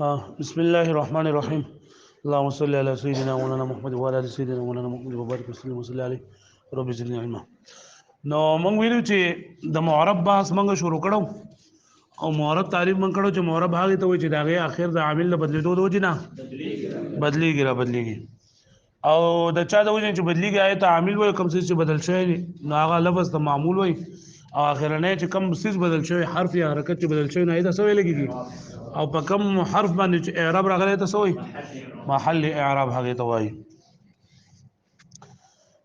ها بسم الله الرحمن الرحيم. اللهم صل على سيدنا مولانا محمد وعلى ال سيدنا مولانا محمد وبارك وسلم وصلي عليه رب زدني علما. نو مونږ ویلو چې د معرب بحث مونږ شروع کړو او معرب تعریف مونږ کړو چې معرب هغه ته وایي چې داغه اخر د عامل له بدلیدو د وجې نه بدلیږي او د چا د وجې چې بدلیږي آیت عامل وایي کوم څه چې بدل شوی نو هغه لفظ ته معمول وایي او اخرنه چې کوم څه بدل شوی حرف یا حرکت چې بدل شوی نه ایدا سوې لګيږي او په کوم حرف باندې چې اعراب راغلی ته سوې محل اعراب هغه ته وایي.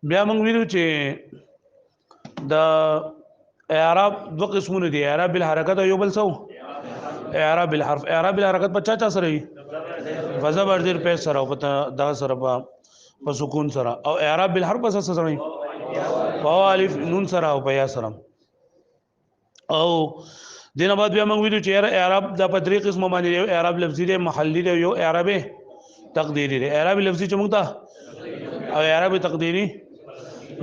بیا موږ ویلو چې د اعراب دو قسمونه دي، اعراب بالحرکت او یو بل سو اعراب بالحرف. اعراب بالحرکت په چا سره وي؟ فزبر دیر په سره او په دا سره په سکون سره، او اعراب بالحرف په سره وي په الف نون سره او په یا سره. او دینه بعد بیا موږ ویلو چې اعراب د په طریق قسمه باندې یو اعراب لفظي دی، محلي دی، یو اعراب تقديري دی. اعراب لفظي چې موږ ته او اعراب تقديري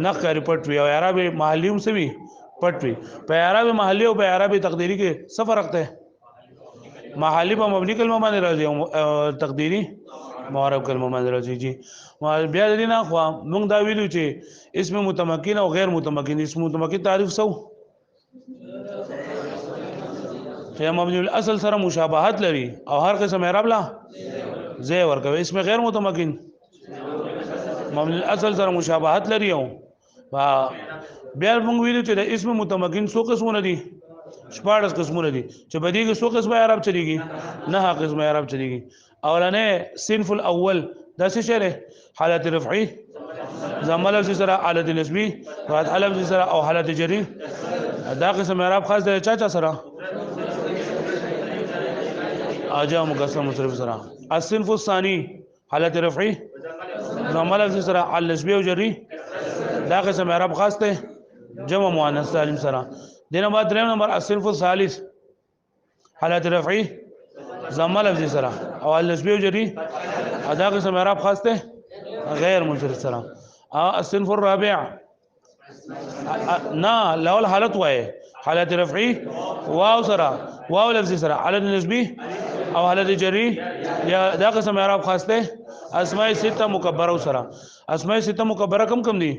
نقر پټ وي او اعراب محلي هم سوي پټ وي. په اعراب محلي او په اعراب تقديري کې څه فرق دی؟ محلي په مبني کلمه باندې راځي او تقديري معرب کلمه باندې راځي. جی بیا د دې نه خو موږ دا ویلو چې اسم متمکن او غیر متمکن. اسم متمکن تعریف سو چې مبني الاصل سره مشابهت لري او هر قسم اعراب لا زي ورکوي. اسم غیر متمکن مبني الاصل سره مشابهت لري او بیا موږ ویلو چې د اسم متمکن څو قسمونه دي؟ 14 قسمونه دي چې په دې کې څو قسمه اعراب چلیږي؟ 9 قسمه اعراب چلیږي. اولنې صنف الاول دا څه شی حالت رفعي، ضمه لفظ سره، حالت نسبي، فتح لفظ سره او حالت جری. دا قسم اعراب خاص دی چا سره؟ اجا مکسر مصرف سره. الصنف الثاني حالت رفعي، ضمه لفظ سره، النسبي او جری. دا قسم اعراب خاص دی جمع مؤنث سالم سره. دینه بعد دریم نمبر الصنف الثالث حالت رفعي، ضمه لفظ سره او النسبي او جری. دا قسم اعراب خاص دی غیر منصرف سره. الصنف الرابع نا لاول حالت وای حالت رفعي واو سره، واو لفظ سره، حالت نسبي او حالت جری. یا دا قسم اعراب خاص دی اسماء سته مکبره سره. اسماء سته مکبره کم دي؟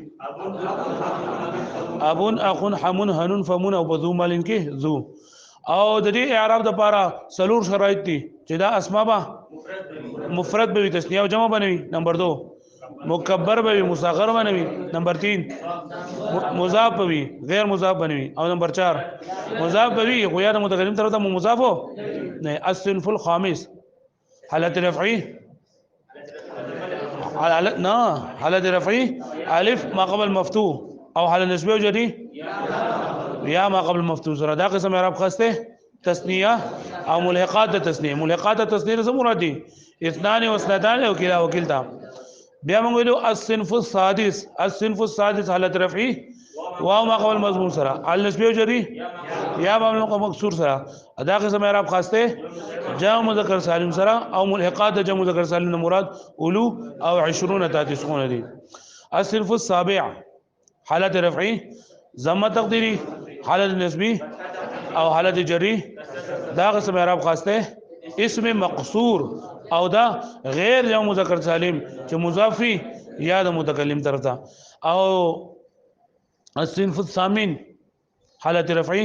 ابون، اخون، حمون، هنون، فمون او بذو مالن کې ذو. او د دې اعراب د لپاره سلور شرایط دي چې دا اسماء به مفرد به تسنیه او جمع بنوي. نمبر 2 مکبر به مصغر بنوي. نمبر 3 مضاف به غیر مضاف بنوي. او نمبر 4 مضاف به خو یا د متکلم طرف ته مضاف نه. الصنف الخامس حالت رفعي، حالت رفعي الف ما قبل مفتوح او حالت نسبي او جري یا ما قبل مفتوح سره. دا قسم اعراب خاصه تسنیه او ملحقات تسنیه. ملحقات تسنیه څه مراد دي؟ اثنان و اثنتان او کلا وکلتا. بیا موږ ویلو الصنف السادس، الصنف السادس حالت رفعي واو ما قبل مضمون سره، النسبي او جري یا ما قبل مکسور سره. دا قسم اعراب خاصه جمع مذکر سالم سره او ملحقات جمع مذکر سالم مراد اولو او 20 تاتسون دي. الصنف السابع حالت رفعي، ضمه تقديري، حالت نسبي او حالت جری. دا قسم اعراب خاصه اسم مقصور او دا غیر جمع مذکر سالم چې مضاف یا د متکلم طرف ته. او الصنف الثامن حالت رفعي،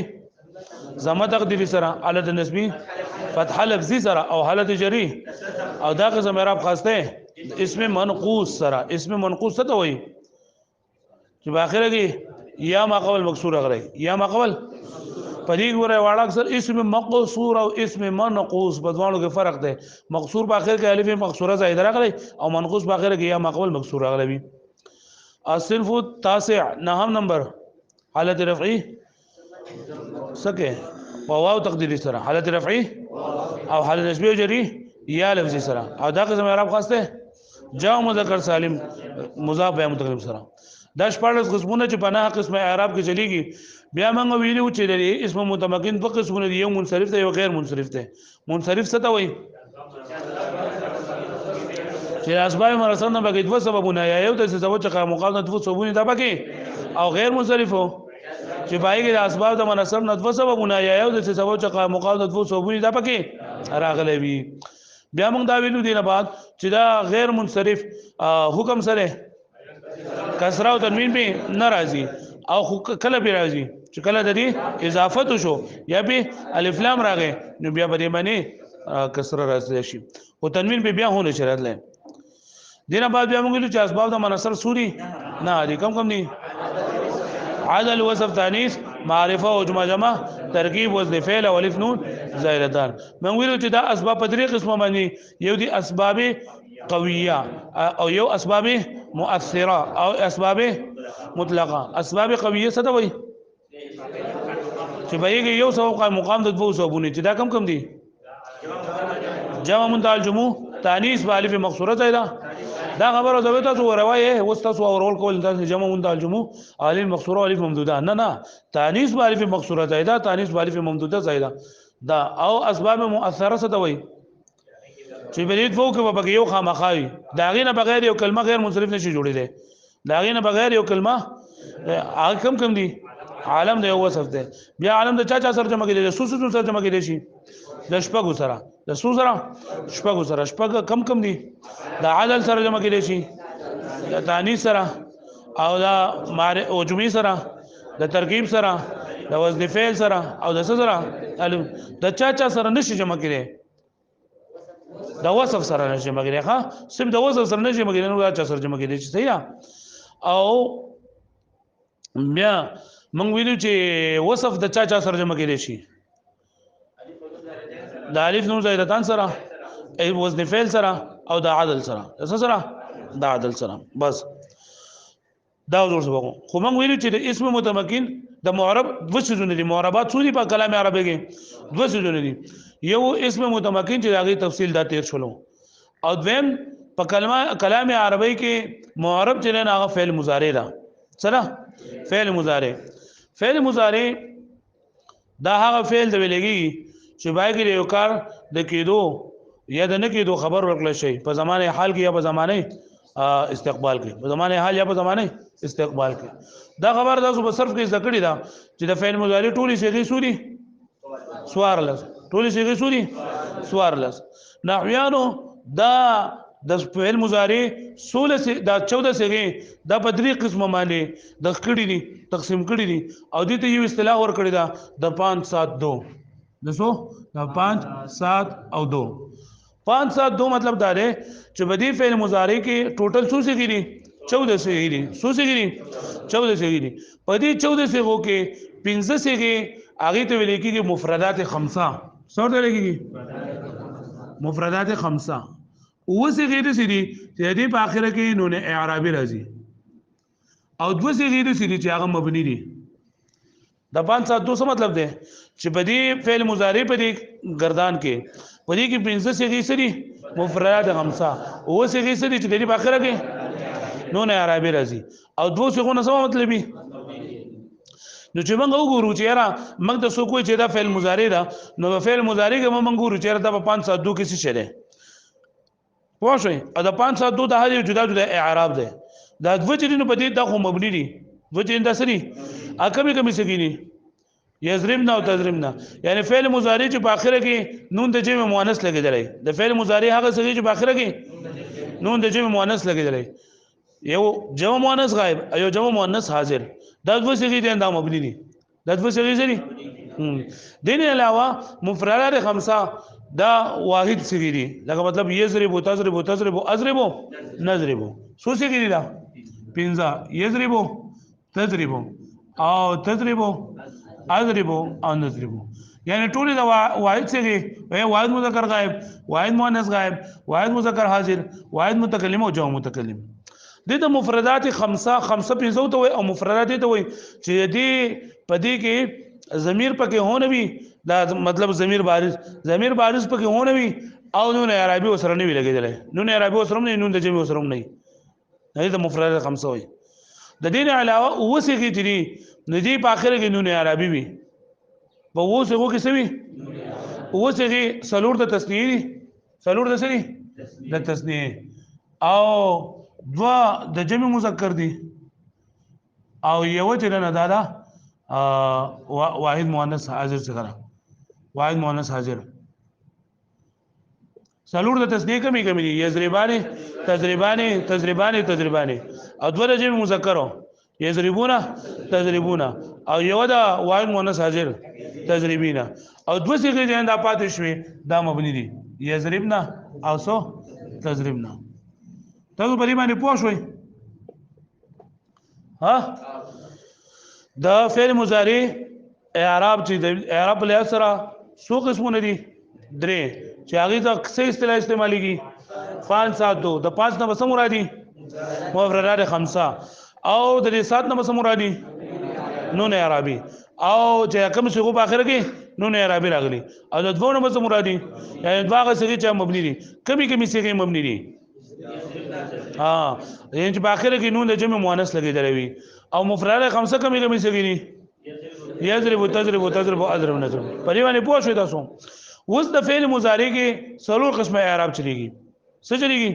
ضمه تقديري سره، حالت نسبي، فتح لفظي سره او حالت جری. او دا قسم اعراب خاصه اسم منقوص سره. اسم منقوص څه ته وایي؟ چې باخره کې یا ما قبل مکسور غړي یا ما قبل پدې ګوره واړه اکثر اسم مقصور او اسم منقوص په دوانو کې فرق دی. مقصور په اخر کې الف مقصوره زائده راغلي او منقوص په اخر کې یا ما قبل مکسور راغلي. الصنف التاسع نهم نمبر حالت رفعي سکه واو تقديري سره، حالت رفعي او حالت نسبي او جري یا لفظي سره. او دا قسم اعراب خاص دی جمع مذکر سالم مضاف یا متکلم سره. دا 14 قسمونه چې په نه قسمه اعراب کې چلیږي. بیا موږ ویلو چې د اسم متمکن په قسمونه دی، یو منصرف دی یو غیر منصرف دی. منصرف څه ته وایي؟ چې اسباب مرسل نه بګید و سببونه یا یو د سبب چې مقابل نه د سببونه دا بګي او غیر منصرف هو چې باید د اسباب د منصب نه د سببونه یا یو د سبب چې مقابل د سببونه دا بګي راغلي وي. بیا موږ دا ویلو دینه بعد چې دا غیر منصرف حکم سره کسره او تنوین به ناراضي او کله به راځي چې کله د دې اضافت شو یا به الف لام راغی نو بیا به معنی کسره راځي شي او تنوین به بیا هونه شرط لای دینه بعد بیا موږ ویلو چې اسباب د منصر سوري نه دي کم دي عدل وصف تانیث معرفه او جمع ترکیب وزن فعل او الف نون زائدتان موږ ویلو چې دا اسباب په درې قسمه باندې یو دي اسباب قویه او یو اسباب مؤثره او اسباب مطلقه اسباب قویه څه ته وایي چې بهیږي یو سبب مقام د دوه سببونه چې دا کم دي جمع منتهى الجموع تانیث بالف مقصوره زائده دا خبره زوی تاسو وروایه وستاسو اورول کول د جمع منتهى الجموع الف مقصوره الف ممدوده نه تانیث بالف مقصوره زائده تانیث بالف ممدوده زائده دا او اسباب مؤثره څه ته وایي چې بلید فوق په یو خامخاوي دا غینه بغیر یو کلمه غیر منصرف نشي جوړیدل دا غینه بغیر یو کلمه کم دي عالم د یو وصف ده بیا عالم د چا سره جمع کېدل سوسو سره جمع کېدل شي د شپږو سره د سو سره شپږو سره شپږ کم دي د عدل سره جمع کېدل شي د تانیث سره او د او جمعي سره د ترکیب سره د وزن فعل سره او د سره د چا سره نشي جمع کېدل د وصف سره نشي جمع کېدل ها سم د وصف سره نشي جمع کېدل نو د چا سره جمع کېدل صحیح او بیا موږ ویلو چې وصف د چا سره جمع کېدل شي د الف نون زائدتان سره وزن فعل سره او د عدل سره سره د عدل سره بس دا ورته وګورئ خو موږ ویلو چې د اسم متمکن د معرب دوه څه دي معربات څو دي په کلام عربي کې دوه څه دي یو اسم متمکن چې دغه تفصیل دا تیر شولو او دویم په کلام عربي کې معرب چې نه هغه فعل مضارع ده سره فعل مضارع دا هغه فعل د ویلګي چې باقي یو کار د کېدو یا د نه کېدو خبر ورکړل شي په زمانه حال کې یا په زمانه استقبال کې په زمانه حال یا په زمانه استقبال کې دا خبر تاسو په صرف کې ذکر دا چې د فعل مضارع ټولي صيغې سوري سوارلس ټولي صيغې سوري سوارلس نحویانو دا د فعل مضارع 16 دا 14 صيغې دا په درې قسمه باندې د کړي دي تقسیم کړي دي او دې ته یو اصطلاح ور کړی دا د 5 7 2 دسو دا 5 7 او 2 5 7 2 مطلب دا دی چې بدی فعل مضارع کې ټوټل څو صيغې دي 14 صيغې دي څو صيغې دي 14 صيغې دي په دې 14 صيغو کې 15 صيغې هغه ته ویل کېږي مفردات خمسه څو ته ویل کېږي مفردات خمسه او صيغې دي چې دې په اخره کې نون اعرابي راځي او دوه صيغې دي چې هغه مبني دي د 5 7 2 څه مطلب دی چې بدی فعل مضارع په دې گردان کې په دې کې 15 صيغې سری مفردات خمسه او صيغې سری چې دې په اخره کې نون عربي راځي او دوه صيغونه څه مطلب دي نو چې موږ وګورو چې را موږ د سو کوی چې دا فعل مضارع ده نو فعل مضارع کې موږ وګورو چې دا په 5 7 2 کې څه شری واښوي ا د 5 7 2 د هغه جدا اعراب ده دا دوه چې نو په دې د خو مبني دي دوه چې دا سری اکمې کمی سګینی یضربنا او تضربنا یعنی فعل مضارع چې په اخره کې نون د جمع مؤنث لګیدلی د فعل مضارع هغه څه چې په اخره کې نون د جمع مؤنث لګیدلی یو جمع مؤنث غائب ایو جمع مؤنث حاضر دا دوه صيغې دي دا مبني دي دا دوه صيغې دي دین علاوه مفردات خمسه دا واحد صيغې دي لکه مطلب یضرب تضرب تضرب اضرب نضرب څو صيغې دي دا 15 یضرب تضرب او تضرب اضرب او نضرب یعنی ټول دا واحد صيغې واحد مذکر غائب واحد مؤنث غائب واحد مذکر حاضر واحد متکلم او جمع متکلم د مفردات خمسه پنځو ته وي او مفردات ته وي چې دې پدې کې ضمیر پکې هونه وي دا مطلب ضمیر بارز پکې هونه وي او نون عربي وسره نه وی لګیدل نون عربي وسره نه نون د جمع وسره نه نه د مفردات خمسه وي د دین علاوه وسیږي چې ندی په اخر کې نون عربي وي په وسیږي کې سوي وسیږي سلور د تسنیه سلور د سری د تسنیه او دوا د جمع مذکر دي او یو چې نه دادا واحد مؤنث حاضر څنګه واحد مؤنث حاضر سلور د تسنیه کمی کمی دي یضربان تضربان تضربان تضربان او دوه د جمع مذکر یضربون تضربون او یو دا واحد مؤنث حاضر تضربین او دوه صيغې چې دا پاتې شوي دا مبني دي یضربنا او سو تضربنا تاسو په دې باندې پوه شئ ها دا فعل مضارع اعراب چې د اعراب له سره څو قسمونه دي درې چې هغه ته څه اصطلاح استعماليږي 5 7 2 د 5 نه بس مرادي مفردات خمسه او د 7 نه بس مرادي نون اعرابي او چې کوم څه په اخر کې نون اعرابي راغلي او د دوه نه بس مرادي یعنی دواغه څه چې مبني دي کمی کمی څه مبني دي ها یعنی په اخر کې نون د جمع مؤنث لګیدل وي او مفردات خمسه کمی کمی څه دي یضرب تضرب تضرب اضرب نضرب په دې باندې پوه شئ تاسو اوس د فعل مضارع کې څلور قسمه اعراب چلیږي څه چلیږي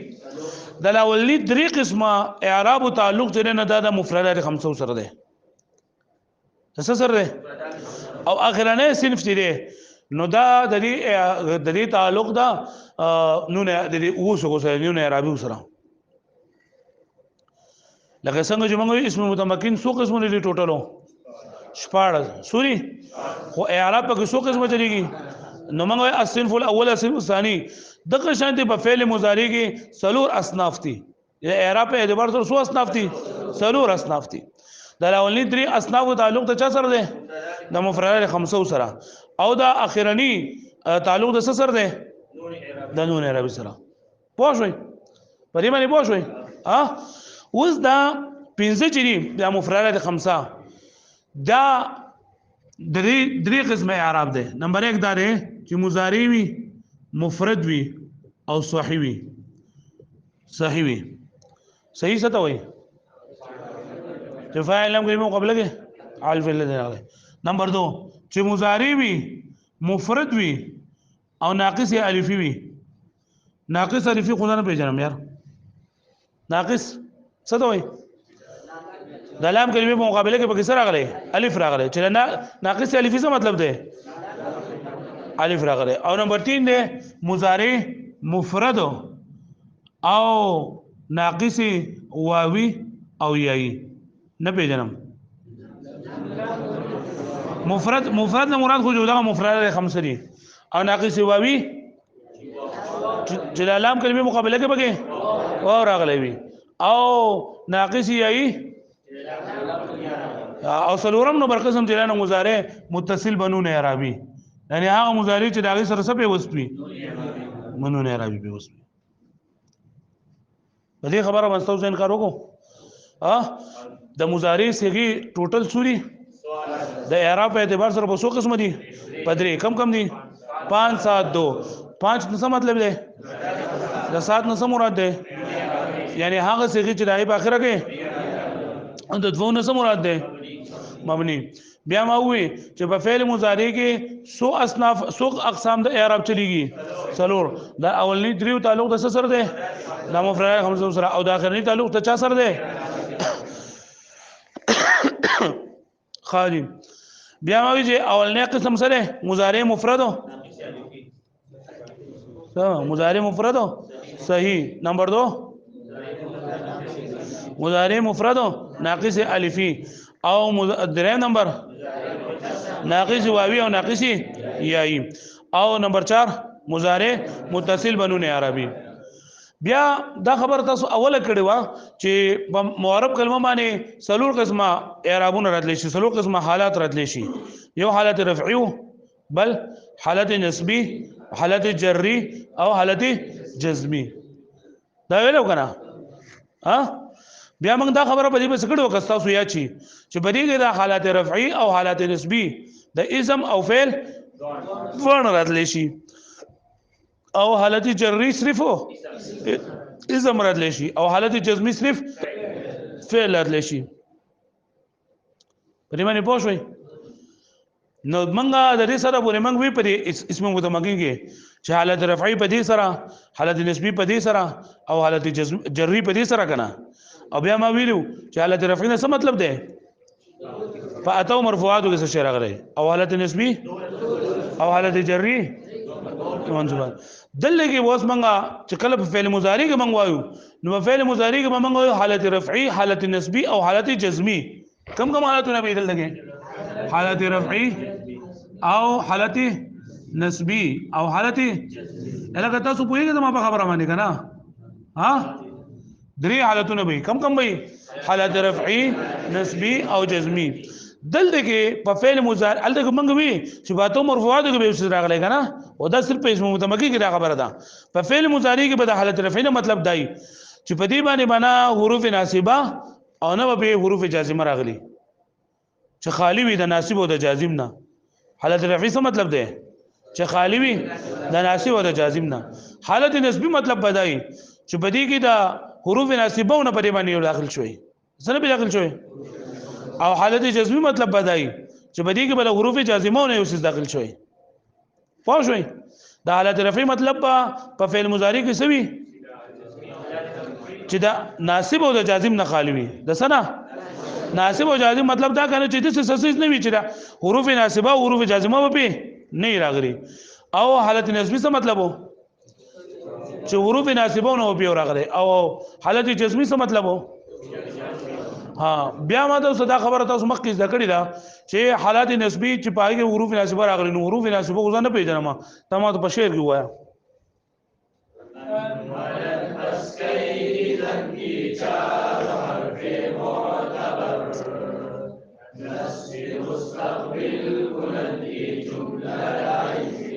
د اولنی درې قسمه اعراب او تعلق چې نه د مفردات خمسه سره ده څه سره ده او اخرانه صنف دی نو دا د دې تعلق دا نون د دې اوسو سره نون اعرابي سره لکه څنګه چې موږ اسم متمکن څو قسمونه دي ټوټالو شپاړه سوري خو اعراب په څو قسمه چلیږي نو موږ الصنف الاول الصنف الثاني دغه شانتي په فعل مضارع کې څلور اصناف دي اعراب په اعتبار سره څو اصناف دي څلور اصناف دي د اولنی درې اصناف تعلق ته چا سره ده د مفردات خمسه سره او د اخرنی تعلق د څه سره ده د نون اعرابي سره پوه شئ په دې باندې پوه شئ ها اوس دا پنځه چې دي د مفردات خمسه دا درې قسمه اعراب ده نمبر 1 دا ده چې مضارع وي مفرد وي او صحیح وي صحیح وي صحیح څه ته وایي چې فاعل لم کلمه قبل کې الف الذي نمبر 2 چې مضارع وي مفرد وي او ناقص الفی وي ناقص الفی خدانه پیژنم یار ناقص څه ته وایي د لام کلمې په مقابله کې په کسر راغلی الف راغلی چې ناقص الفی څه مطلب ده الف راغلی او نمبر 3 ده مضارع مفرد او ناقص واوی او یایی نه پیژنم مفرد نه مراد خو جوړه مفرد خمسه دي او ناقص واوی چې د لام کلمې مقابله کې پکې واو راغلی وي او ناقص یایی او سلورم نمبر قسم چې لانه مضارع متصل بنون اعرابي یعنی هغه مضارع چې داغه سره څه په وسپي بنون اعرابي په وسپي په دې خبره باندې تاسو انکار وکړو د مضارع صيغه ټوټل سوري د اعراب په اعتبار سره په څو قسم دي په درې کم دي 5 7 2 5 څه مطلب دی د 7 څه مراد دی یعنی هغه صيغه چې دای په اخره کې د دوه څه مراد ده مبني بیا ما وی چې په فعل مضارع کې سو اصناف سو اقسام د اعراب چلیږي څلور د اولنی دریو تعلق د سره ده د مفرد خمسه سره او د اخرنی تعلق ته چا سره ده خالی بیا ما وی چې اولنی قسم سره مضارع مفرد مضارع مفرد صحیح نمبر 2 مضارع مفرد ناقص الفی او دریم نمبر ناقص واوی او ناقص یایی او نمبر 4 مضارع متصل بنون عربی بیا دا خبر تاسو اوله کړي وا چې په معرب کلمه باندې څلور قسمه اعرابونه راتلی شي څلور قسمه حالات راتلی شي یو حالت رفعی بل حالت نسبی حالت جری او حالت جزمی دا ویلو کنه ها بیا موږ دا خبره په دې بس کړو که تاسو یا چی چې په دې کې د حالات رفعی او حالات نسبی د اسم او فعل ورن راتلی شي او حالت جری صرف اسم راتلی شي او حالت جزمی صرف فعل راتلی شي په دې باندې پوه شئ نو موږ د دې سره پورې موږ وی په دې اسم متمکن کې چې حالت رفعی په دې سره حالت نسبی په دې سره او حالت جری په دې سره کنه او بیا ما ویلو چې حالت رفعی څه مطلب ده فاتو مرفوعاتو کې څه شی راغلی او حالت نسبی او حالت جری منصوبات دلته کې اوس منګه چې کله په فعل مضارع کې منغوایو نو په فعل مضارع کې منغوایو حالت رفعي حالت نسبی او حالت جزمی کم حالتونه به دلته کې حالت رفعي او حالت نسبی او حالت الګا تاسو پوهیږئ ما په خبره باندې کنه ها درې حالتونه به کم به حالت رفعي نسبی او جزمی دلته کې په فعل مضارع الته موږ وی چې باتو مرفوعات کې به څه راغلی کنه او دا صرف په اسم متمکی کې دا خبره ده په فعل مضارع کې به د حالت رفعي نه مطلب دی چې په دې باندې معنا حروف ناصبه او نه به حروف جازمه راغلي چې خالی وي د ناصب او د جازم نه حالت رفعي څه مطلب دی چې خالی وي د ناصب او د جازم نه حالت نسبی مطلب بدای چې په دې کې د حروف ناصبه او نه په دې باندې داخل شوی څنګه به داخل شوی او حالت جزمی مطلب بدای چې بدی کې بل حروف جازمه نه یوسس داخل شوی پوه شوي دا حالت رفعي مطلب په فعل مضارع کې سوي چې دا ناسب او د جازم نه خالی وي د سنا ناسب او جازم مطلب دا کنه چې د سسیس نه وي چې دا حروف ناسبه او حروف جازمه به نه راغلي او حالت نسبی څه مطلب وو چې حروف ناسبه نه به راغلي او حالت جزمی څه مطلب وو ها بیا ما ته صدا خبره تاسو مخکې ذکر دا چې حالات نسبی چې پای کې حروف ناسبه راغلي نو حروف ناسبه غوښنه نه پیژنم ته ما ته په شعر کې وایا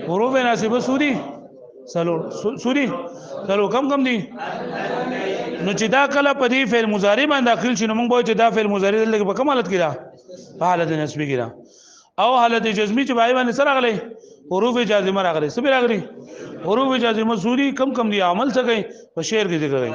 حروف ناسبه سودی سوري سلو کم دي نو چې دا کله په دې فعل مضارع باندې داخل شي نو موږ وایو چې دا فعل مضارع دلته په کوم حالت کې ده په حالت نسبی کې ده او حالت جزمی چې بای باندې سره راغلي حروف جازمه راغلي څه به راغلي حروف جازمه سوري کم دي عمل څه کوي په شعر کې ذکر کوي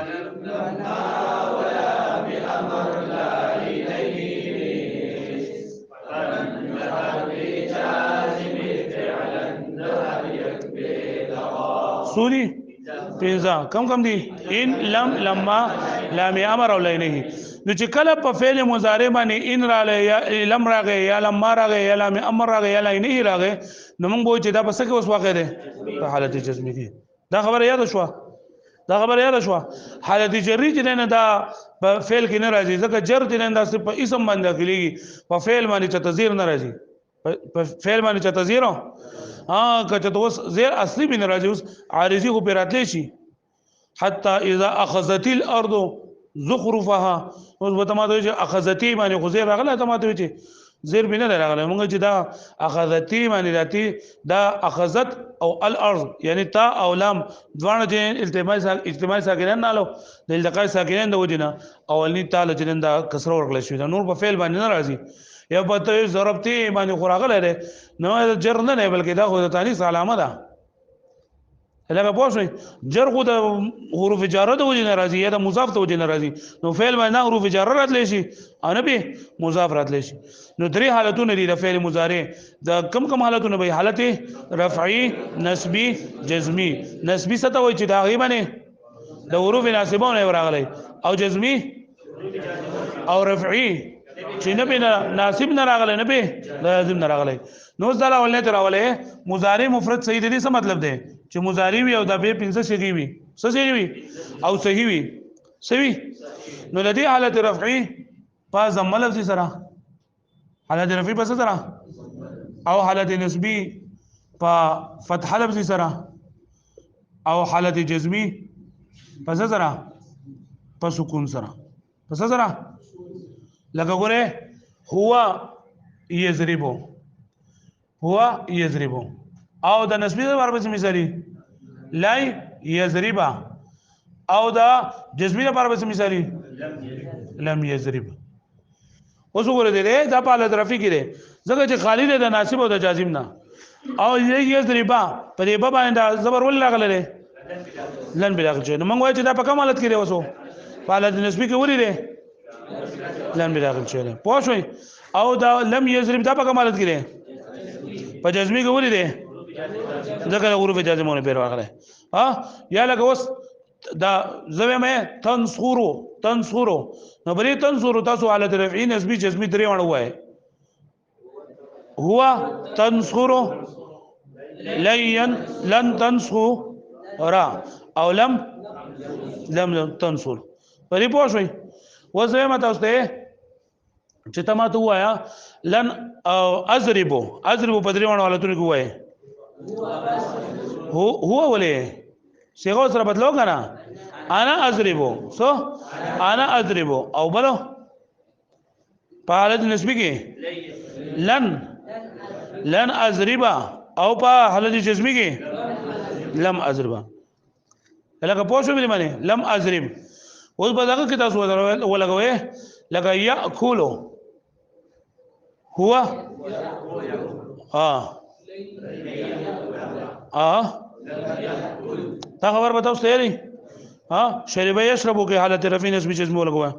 سوري پنځه کم دي ان لما لام امر او لینه نو چې کله په فعل مضارع باندې ان راغی یا لم راغی یا لما راغی یا لام امر راغی یا لینه راغی نو موږ وایو چې دا پس کې اوس واقع ده په حالت جزمی کې دا خبره یاد شو حالت جری چې نه دا په فعل کې نه راځي ځکه جر چې نه دا په اسم باندې داخليږي په فعل باندې چې تذیر نه راځي په فعل باندې چې تذیر کته اوس زیر اصلي بن راځي اوس عارضی خو پیراتلی شي حتی اذا اخذت الارض زخرفها اوس به تماته چې اخذتی باندې خو زیر راغله تماته چې زیر بن نه راغله موږ چې دا اخذتی باندې راتی دا اخذت او الارض یعنی تا او لام دوانه چې اجتماعي ساکنان نه لو د التقاء ساکنان د وجنه اولنی تعالی چې دا کسر ورغله شي دا نور په فعل باندې نه راځي یا په ته ضربتي باندې خوراغله ده نو جر نه بلکې دا خو د تانیث علامه ده لکه پوښتنه جر خو د حروف جاره د وجه ناراضي یا د مضاف ته وجه ناراضي نو فعل باندې حروف جاره راتلی شي او نه به مضاف راتلی شي نو درې حالتونه دي د فعل مضارع د کم حالتونه به حالت رفعي نسبي جزمي نسبي څه ته وایي چې دا غیبنه د حروف ناسبه نه راغلي او جزمي او رفعي چې نه به ناسب نه راغلی نه به لازم نه راغلی نو ځله ولنه تر اوله مضارع مفرد صحیح دي څه مطلب دی چې مضارع وي او د به پنځه صيغې وي څه صحیح وي او صحیح وي صحیح نو د دې حالت رفعي په ضم لفظ سره حالت رفعي په سره او حالت نسبی په فتح لفظ سره او حالت جزمی په سره په سکون سره په سره لکه ګوره هو یضربو او د نسبی لپاره به مثالی لا یضربا او د جزمی لپاره به مثالی لم یضرب اوس وګوره دې دا په حالت رفعي کې ده ځکه چې خالی ده د ناسب او د جازم نه او یضربا په دې په باندې زبر ول راغله لن بلاغ چې نو موږ وایو چې دا په کوم حالت کې ده وسو په حالت نسبی کې ولې ده لم بلاغ چې پوه شئ او دا لم یضرب دا په کوم حالت کې ده په جزمی کې ولې ده ذکر حروف جازمونه په راغله یا لکه اوس دا زوی مې تنصرو نو بری تنصرو تاسو حالت رفعی نسبی جزمی درې وړ وای هو تنصرو لن تنصر او لم تنصر پرې پوه شئ وځه مته اوسه چې تما ته وایا لن اضربو په درې وانه حالتونو کې وایي هو ولې څنګه سره بدلو کنه انا اضربو انا اضربو او بلو په حالت نسبی کې لن اضربا او په حالت جزمی کې لم اضربا لکه پوه شو به معنی لم اضرب اوس په دغه کې تاسو ولګوي لکه یاکلو هو تا خبر بتاو سهلی شرب یشربو کې حالت رفع نسبی جزم ولګوي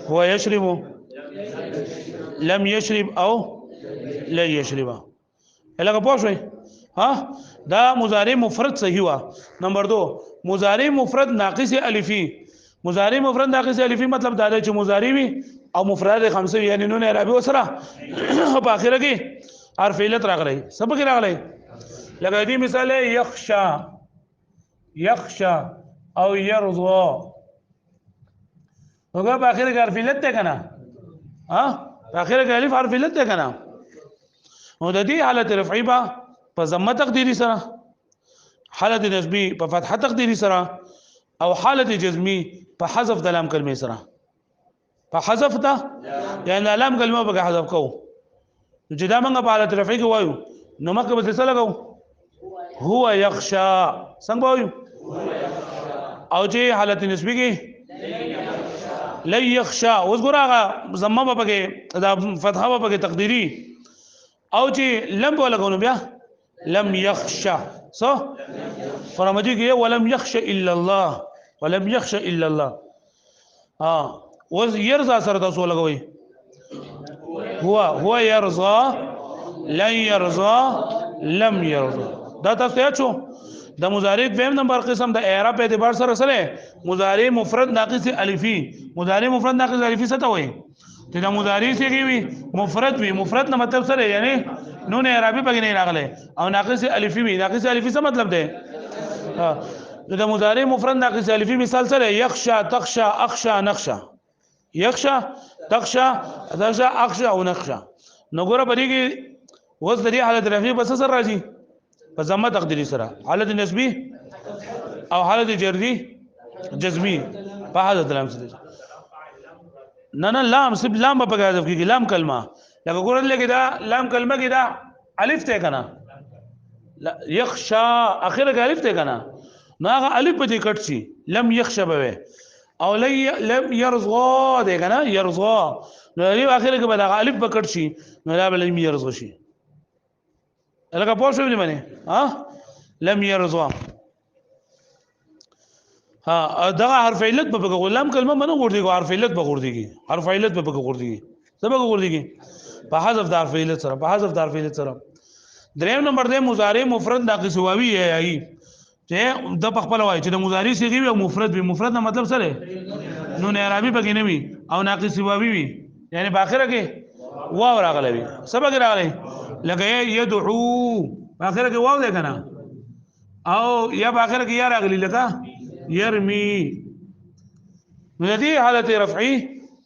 هو يشرب لم يشرب او لا يشرب لکه پوه شئ دا مضارع مفرد صحیح وا نمبر 2 مضارع مفرد ناقص الفی مضارع مفرد ناقص الفی مطلب دا دی چې مضارع وي او مفرد خمسه یعنی نون اعرابي وسره په اخره کې حرف علت راغلی سبق راغلی لکه دې مثال یخشا او يرضى هغه په اخره کې حرف علت ده کنه په اخره کې الف حرف علت ده کنه نو د دې حالت رفعی با په ضمه تقدیری سره حالت نسبی په فتحه تقدیری سره او حالت جزمی په حذف د لام کلمې سره په حذف ده یعنی لام کلمه په حذف کو چې دا موږ په حالت رفعی کې وایو نو مکه به څه لګاو هو یخشا څنګه وایو او چې حالت نسبی کې لا یخشا اوس ګورغه ضمه په کې دا فتحه په کې تقدیری او چې لم ولګونو بیا لم يخشى صح فرمجي کې ولم يخشى الا الله وز يرضى سره تاسو لګوي هو يرضى لن يرضى لم يرضى دا تاسو ته چو د مضارع دویم نمبر قسم د اعراب په اعتبار سره سره مضارع مفرد ناقص الفی مضارع مفرد ناقص الفی څه ته وایي چې دا مضارع څه وي مفرد نه مطلب سره یعنی نون اعرابي پکې نه راغله او ناقص الفی وي ناقص الفی څه مطلب ده دا مضارع مفرد ناقص الفی مثال سره یخشا تخشا اخشا نخشا یخشا تخشا اخشا او نخشا نو ګوره پدې کې وځ د حالت رفعی بس سره راځي په ضمه تقدیری سره حالت نسبی او حالت جزمی په حالت لام سره نه لام سب لام په حذف کې لام کلمه لکه ګورل لګی دا لام کلمه کې دا الف ته کنه یخشا اخره کې الف ته کنه نو هغه الف په دې کټ شي لم یخشا به او لم يرضى ده کنه يرضى نو اخره کې به دا الف په کټ شي نو لا لم يرضى شي لکه پوه شو دې باندې لم يرضى دا حرف علت په غلام کلمه منو ورته حرف علت په ورته حرف علت په ورته سبق ورته په حذف د حرف علت سره دریم نمبر دې مضارع مفرد ناقص واوی ای چې د خپل وای چې د مضارع صيغه او مفرد نه مطلب سره نون اعرابي پکې نه وي او ناقص واوی وي یعنی په اخره کې واو راغلی وي سبق راغلی لکه يدعو په اخره کې واو ده کنه او یا په اخره کې یا راغلی لکه يرمي نو دې حالت رفعی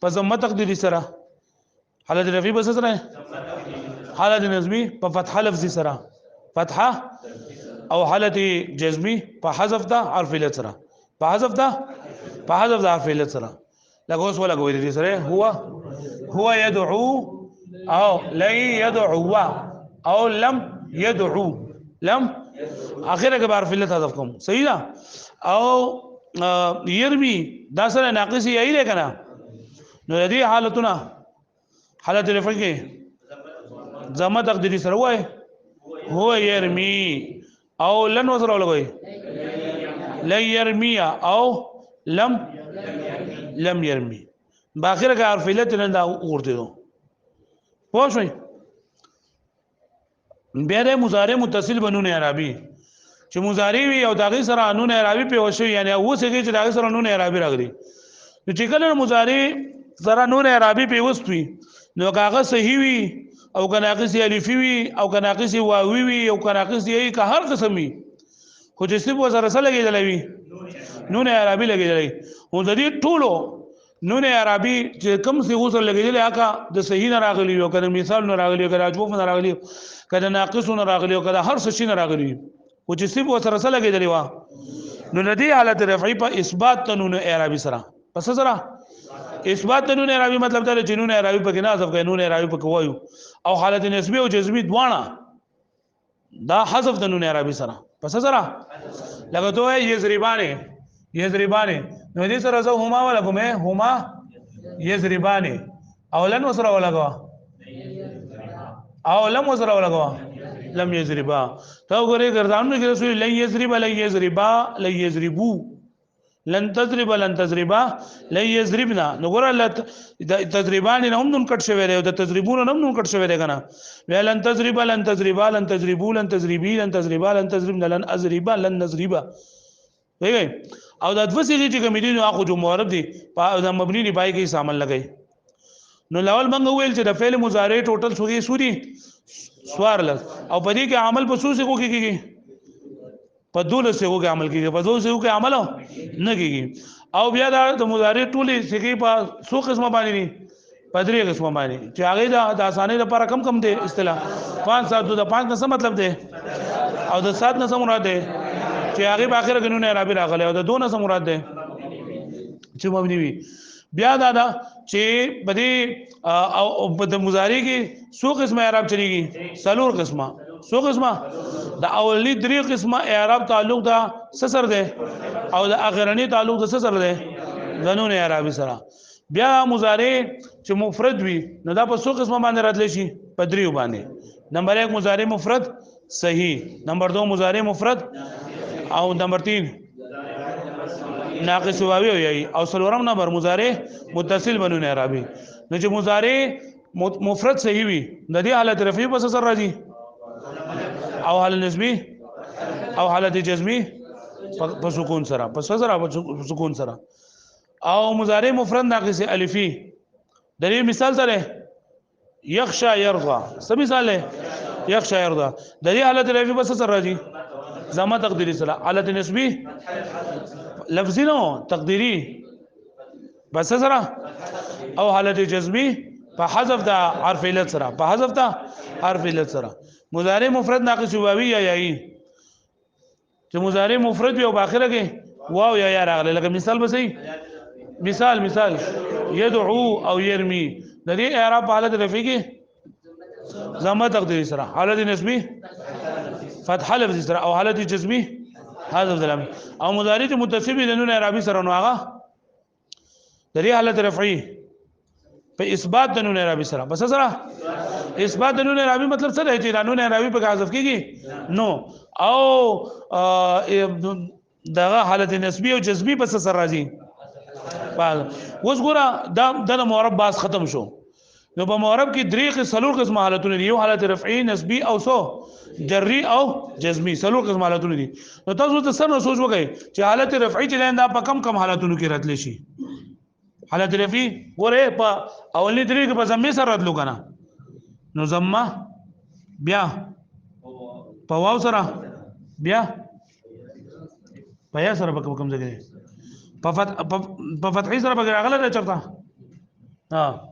په ضمه تقدیری سره حالت رفعی بس سره حالت نسبی په فتحه لفظی سره فتحه او حالت جزمی په حذف ده حرف علت سره په حذف ده حرف علت سره لکه اوس ولا کوي دې سره هو يدعو او لن يدعو او لم يدعو لم اخره کې حرف علت حذف کوم صحیح ده او يرمي دا سره ناقص یې دی کنه نو دې حالتونه حالت رفع کې ضمه تقدیری سره وای هو يرمي او لن وسره لګوي لن يرمي او لم يرمي باخره کې حرف علت نه دا ورته دو پوه شئ بیا د مضارع متصل بنون اعرابي چې مضارع وي او داغه سره نون اعرابي په وشو یعنی اوسېږي چې داغه سره نون اعرابي راغلي نو چې کله مضارع سره نون اعرابي په وستوي نو هغه صحیح وي او کناقص الفی وی او کناقص واوی وی او کناقص یی که هر قسم وی خو چې سب وسره سره لګیدلې وي نون عربي لګیدلې او د دې ټولو نون عربي چې کوم څه وسره لګیدلې هغه د صحیح نه راغلی او کله مثال نه راغلی او کله اجوف نه راغلی کله ناقص نه راغلی او کله هر څه شي نه راغلی او چې سب وسره سره لګیدلې وا نو د دې حالت رفعي په اثبات نون عربي سره پس سره اثبات نون عربي مطلب دا چې نون عربي پکې نه حذف کړي نون عربي پکې وایو او حالت نسبی او جزمی دواړه دا حذف د نون عربي سره پس سره لکه ته یزربانه نو دې سره زه هما ولا کومه هما یزربانه او لن وسره ولا غوا او لم وسره ولا غوا لم یزربا ته وګورئ ګرځانو کې رسول لن یزربا لن یزربو لن تضرب لن یضربنا نو ګور الله تضربان نه هم نون کټ شوی دی او د تضربون نه هم نون کټ شوی دی کنه لن تضرب لن تضربو لن تضربي لن تضربنا لن اضرب لن نضرب وایي او د ادوسې چې کوم دي نو اخو جو معرب دي د مبني دی پای کې عمل لګي نو لول منغ ویل چې د فعل مضارع ټوټل سوري سوارل او پدې کې عمل په سوسه کو کېږي په دوله سه وګ عمل کیږي په دوله سه وګ عمل نه کیږي او بیا د مضارع ټولې سګي په سو قسمه باندې دي په درې قسمه باندې چې هغه د اسانۍ لپاره کم دي اصطلاح 5 7 د 5 څه مطلب دی او د 7 نه څه مراد دی چې هغه په اخر کې نون عربي راغلی او د 2 نه څه مراد دی چې مبني وي بیا دا چې په او په د مضارع کې سو قسمه اعراب چلیږي سلور قسمه سو قسمه د اولی درې قسمه اعراب تعلق دا سر ده او د اخرنی تعلق د سر ده د نون عربي سره بیا مضارع چې مفرد وي نو دا په سو قسمه باندې راتلی شي په دریو باندې نمبر 1 مضارع مفرد صحیح نمبر 2 مضارع مفرد او نمبر 3 ناقص واوی وي او څلورم نمبر مضارع متصل بنون عربي نو چې مضارع مفرد صحیح وي د دې حالت رفعي په سر راځي او حالت نسبی او حالت جزمی په سکون سره په سکون سره او مضارع مفرد ناقص الفی د دې مثال سره یخشا يرضى څه مثال ہے یخشا يرضى د دې حالت رفعي په سر راځي زما تقدیری سره حالت نسبی لفظی نو تقدیری بس سره او حالت جزمی په حذف د حرف علت سره په حذف د حرف علت سره مضارع مفرد ناقص واوی یا یی چې مضارع مفرد وي او باخره کې واو یا راغله لکه مثال به صحیح مثال يدعو او يرمي د دې اعراب په حالت رفعي کې ضمه تقديري سره حالت نسبي فتح لفظي سره او حالت جزمي حذف ظلم او مضارع متصل د نون اعرابي سره نو هغه د دې حالت رفعي په اثبات د نون اعرابي سره بس سره اثبات د نون عربي مطلب څه دی چې د نون عربي په حذف کېږي نو او دغه حالت نسبی او جزمی په سر راځي اوس ګوره د معرب باز ختم شو نو په معرب کې درې څلور قسم حالتونه دي یو حالت رفعي نسبی او سو جری او جزمی څلور قسم حالتونه دي نو تاسو ته سره سوچ وکړئ چې حالت رفعي چې دا په کم حالتونو کې راتلی شي حالت رفعي ګوره په اولنی درې کې په ضمه سره راتلو کنه نو ضمه بیا په واو سره بیا په یا سره په کوم ځای په فتحي سره به راغله ده چرته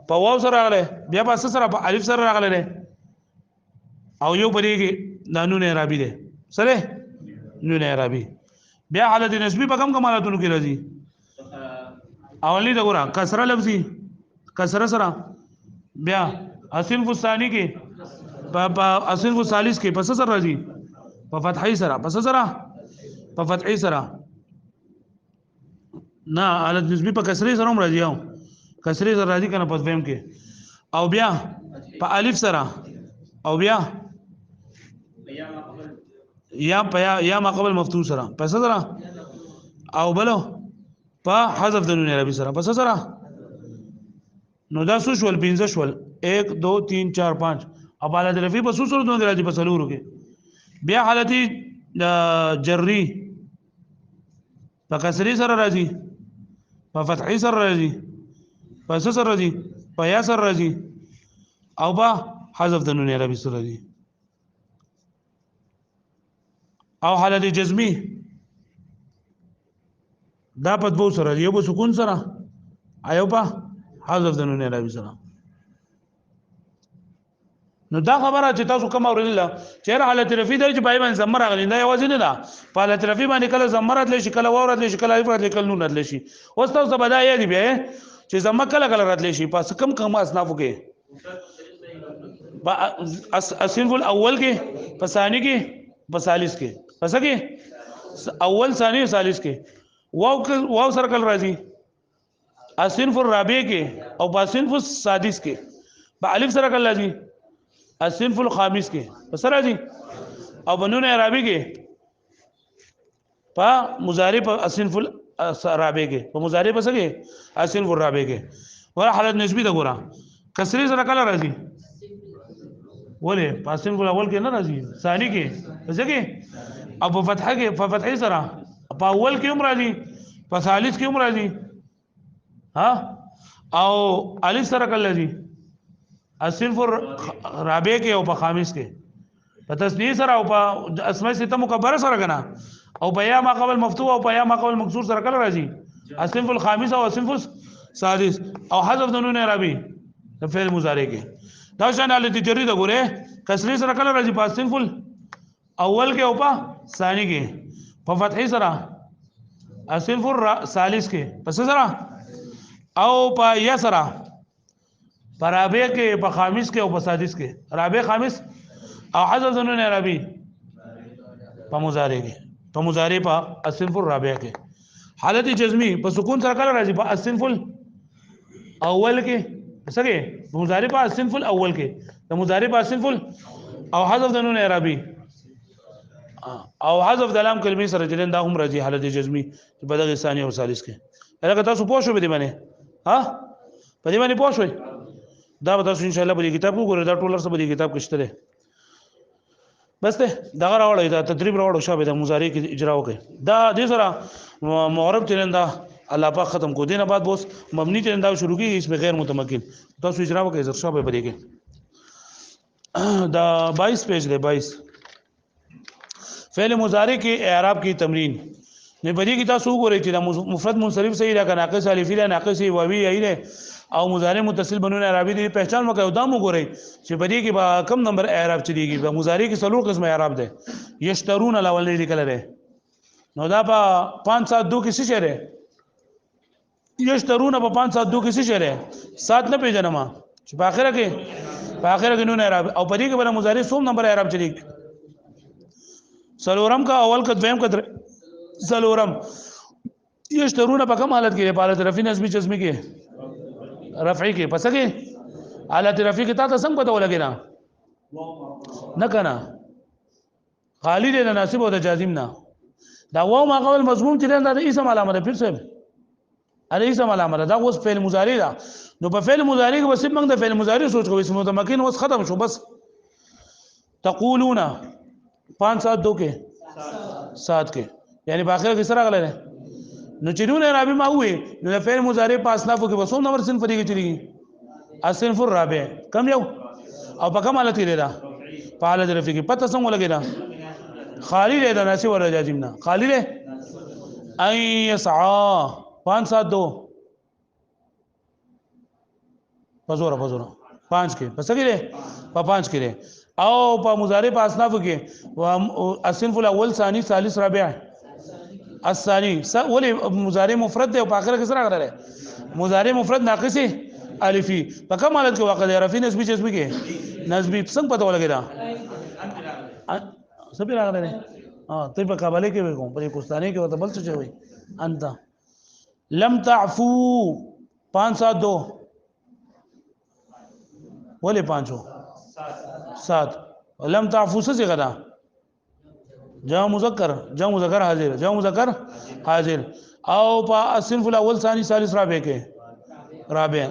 په واو سره راغله بیا په سره په الف سره راغله او یو پرې کې د نون عربي ده سره نون عربي بیا حالت نسبی په کوم حالتونو کې راځي اولی دا ګوره کسره لفظي کسره سره بیا اصل الثانی کې په اصل الثالث کې پس سره راځي په فتحي سره پس سره په فتحي سره نه حالت نسبی په کسری سره هم راځي او کسری سره راځي کنه په فهم کې او بیا په الف سره او بیا یا ما قبل مفتوح سره پس سره او بلو په حذف د نون عربي سره پس سره نو دا سو شول 15 شول 1 2 3 4 5 اب حالت رفعي په سوسو د راځي په سلورو کې بیا حالت جری په کسری سره راځي په فتحي سره راځي په سره راځي په یا سره راځي او په حذف د نون عربي سره دي او حالت جزمی دا په دوه سره یو په سکون سره ایو په حذف د نون عربي سره نو دا خبره چې تاسو کوم اورل چې حالت رفع د چې پای باندې زمر غلی دا یوازې نه ده په حالت رفع باندې کله زمرت لشي کله ورت لشي کله الف رات کله نون رات لشي اوس تاسو بدای دی بیا چې زمر کله کله رات لشي پس کم اصنافو کې الصنف الاول کې په ثاني کې په ثالث کې پس کې اول ثاني ثالث کې واو سره کله راځي الصنف الرابع کې او په الصنف السادس کې په الف سره کله راځي الصنف الخامس کې پس راځي او بنون عربي کې په مضارع په الصنف الرابع کې په مضارع پس کې الصنف الرابع کې ور حالت نسبی ده ګورا کسری سره کله راځي ولې په الصنف الاول کې نه راځي ثاني کې پس کې او په فتحه کې په فتحه سره په اول کې هم راځي په ثالث کې هم راځي ها او الف سره کله راځي الصنف الرابع کې او په خامس کې په تسنیه سره او په اسماء سته مکبره سره کنه او په یا ما قبل مفتوح او په یا ما قبل مکسور سره کله راځي الصنف الخامس او الصنف السادس او حذف د نون عربي د فعل مضارع کې دا شان حالت جری د ګوره کسری سره کله راځي په الصنف اول کې او په ثاني کې په فتحي سره الصنف الثالث کې پس سره او په یا سره پر رابع کې په خامس کې او په سادس کې رابع خامس او حذف د نون عربي په مضارع کې په مضارع په الصنف الرابع کې حالت جزمی په سکون سره کله راځي په الصنف الاول کې څنګه مضارع په الصنف الاول کې د مضارع په الصنف او حذف د نون عربي او حذف د لام کلمې سره جلن دا هم راځي حالت جزمی په دغه ثاني او ثالث کې هغه تاسو پوه شو به دی باندې ها په دې باندې پوه شوي دا به تاسو ان شاء الله په کتاب وګورئ دا ټول سره په کتاب کې شته بس ته دا راوړی دا تدریب راوړو شابه د مضارع کې اجرا وکړي دا دې سره معرب چلندا الله پاک ختم کو دینه بعد بوس مبني چلندا شروع کی اسم غیر متمکن تاسو اجرا وکړئ زر شابه په دې کې دا 22 پیج دی 22 فعل مضارع کې اعراب کی تمرین نه بدی کی تاسو وګورئ چې دا مفرد منصرف صحیح ده ناقص الفی ده ناقص واوی ایله او مضارع متصل بنون عربی دی پہچان وکړو دا مو ګورئ چې بدی کې با کم نمبر اعراب چلیږي په مضارع کې څلور قسم اعراب ده یشترون الاول لیکل ده نو دا په 572 کې څه شری یشترون په 572 کې څه شری 7 نه پیژنم چې په اخره کې نون اعراب او بدی کې بل مضارع څوم نمبر اعراب چلیږي سلورم کا اول کا دویم کا سلورم یشترون په کوم حالت کې په حالت رفع نسبی جزمی کې رفعی کې پس کې حالت رفعی کې تاسو څنګه پته ولګی نه کنه خالی دې ناسب او د جازم نه دا واو ما قبل مضمون چې دا د اسم علامه ده پھر سے اره اسم علامه ده دا اوس فعل مضارع ده نو په فعل مضارع کې بس موږ د فعل مضارع سوچ کوو اسم متمکن اوس ختم شو بس تقولون 572 کې 7 کې یعنی په اخر کې سره غلره نو چې نون عربي ما وې نو د فعل مضارع په اسنافو کې وسوم نمبر صنف دی کې چلیږي الصنف الرابع کم یو او په کوم حالت کې ده په حالت رفع کې پته څنګه لګیدا خالی ده ناسی ور جازم نه خالی ده اي يسعى 572 پزورا 5 کې پس کې ده په 5 کې ده او په مضارع په اسنافو کې الصنف الاول ثاني ثالث رابع الثاني ولي مضارع مفرد ده او په اخر کې سره غره مضارع مفرد ناقصي الفي په کوم حالت کې واقع ده رفع نسبی جزمی کې نسبی څنګه پته ولګی دا سبي راغله ته په قابلیت کې وکم په کوستاني کې وته بل څه وي انت لم تعفو 572 ولې 5 7 لم تعفو څه غدا جمع مذکر حاضر او په الصنف الاول ثاني ثالث رابع کې رابع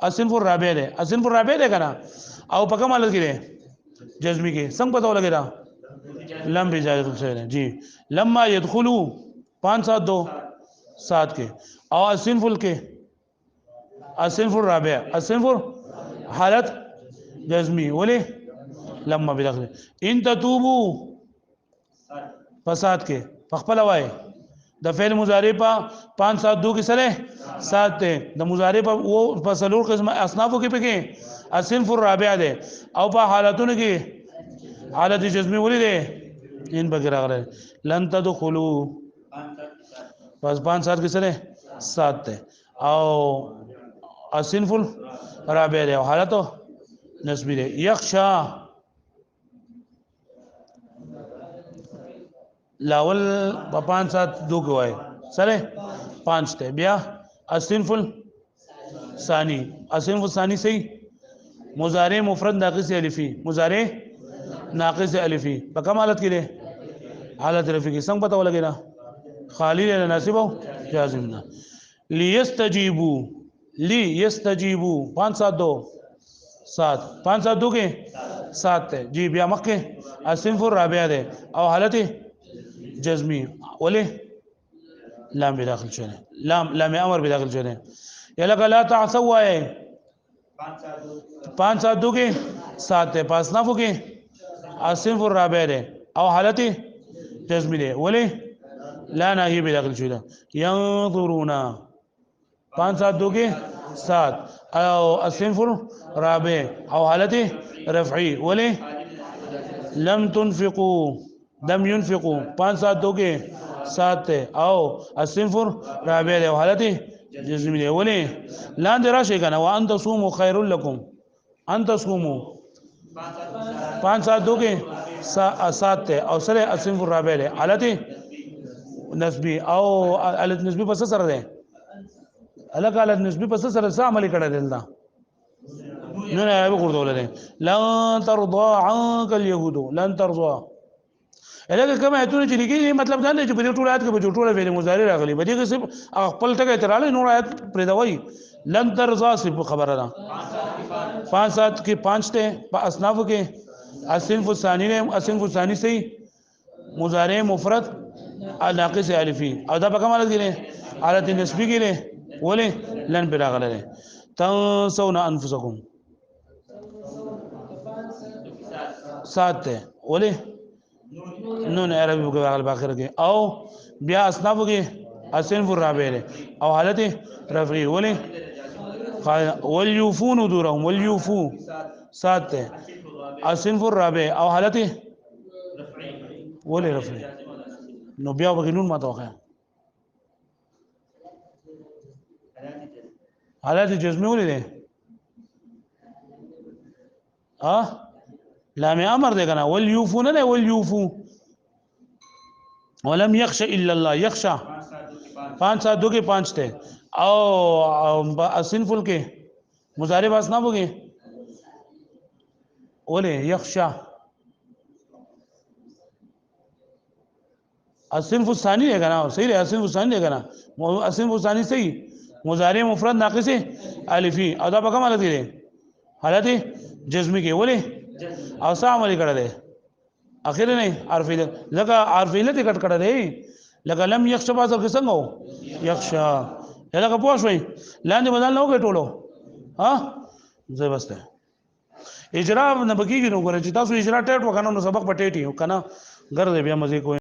الصنف الرابع ده کنه او په کوم حالت کې ده جزمی کې څنګه پته ولګی دا لم بجایت الفعل جی لما يدخلوا 572 7 کې او الصنف الرابع الصنف حالت جزمی ولی لما بداخله ان تتوبو فساد کې خپل وای د فعل مضارع په 5 7 2 کې سره 7 ته د مضارع په او فصلور قسم اصنافو کې پکې الصنف الرابع ده او په حالتونو کې حالت جزمی ولی ده ان بغیر غره لن تدخلوا پس 5 7 کې سره 7 ته او الصنف الرابع ده او حالت نسبی ده یخشا لاول په 5 7 2 کې وای سره 5 ته بیا الصنف الثاني الصنف الثاني صحیح مضارع مفرد ناقص الفی مضارع ناقص الفی په کوم حالت کې ده حالت رفع کې څنګه پته ولګی دا خالی له ناسب او جازم نه ليستجيبوا 5 7 2 7 5 7 2 کې 7 ته جی بیا مکه الصنف الرابع ده او حالت جزمی ولی لام بداخل شونه لام امر بداخل شونه یلک لا تعثوا 5 7 2 کې 7 ته پاس نافو کې الصنف الرابع ده او حالت جزمی ده ولی لا نهی بداخل شونه ينظرون 5 7 2 کې 7 او الصنف الرابع او حالت رفعی ولی لم تنفقوا دم ينفقوا 5 7 2 کې 7 ته او الصنف الرابع ده حالت جزمی ده ولی لاندې راشي کنه وان تصوموا خير لكم ان تصوموا 5 7 2 کې 7 ته او سره الصنف الرابع ده حالت نسبی او حالت نسبی پس سره ده الک حالت نسبی پس سره څه عمل کړه دلته نو نه به ګورډول ده لن ترضى عنك اليهود لن ترضى الګ کومه ایتونه چې لیکي مطلب دا نه چې په دې ټول آیات کې به ټول فعل مضارع راغلي به دې کې صرف خپل ټکی تراله نور آیات پرې دوی لن ترضى صرف خبره ده 5 7 کې 5 ته په اصناف کې الصنف الثاني نه الصنف الثاني صحیح مضارع مفرد ناقص الفی او دا په کومه حالت کې حالت نسبی کې ولی لن براغله تنسون انفسکم 7 ته ولی نون عربی په اخر کې او بیا اصناف کې الصنف الرابع او حالت رفعی ولی وليوفون نذورهم وليوفو 7 ته الصنف الرابع او حالت ولی رفعی نو بیا وګینون ما توخه حالت جزمی ولی ده لام امر ده کنه وليوفون نه وليوفو ولم يخش الا الله يخشى 5 7 2 کې 5 ته او الصنف کې مضارع باس نه وګي ولی يخشى الصنف الثاني ہے کنا صحیح ہے الصنف الثاني ہے کنا الصنف الثاني صحیح مضارع مفرد ناقص الفی او دا په کومه حالت دی حالت جزمی کې ولی او څه عمل کړه دی اخر نه حرف لکه حرف له ټکټ کړه دی لکه لم یخشى بازو کې څنګه وو یخشى لکه پوه شوي لاندې بدل نه وګټولو زه بس ته اجرا نه بکیږي نو ګره چې تاسو اجرا ټیټ وکنه نو سبق پټېټي کنه ګرځي بیا مزه کوي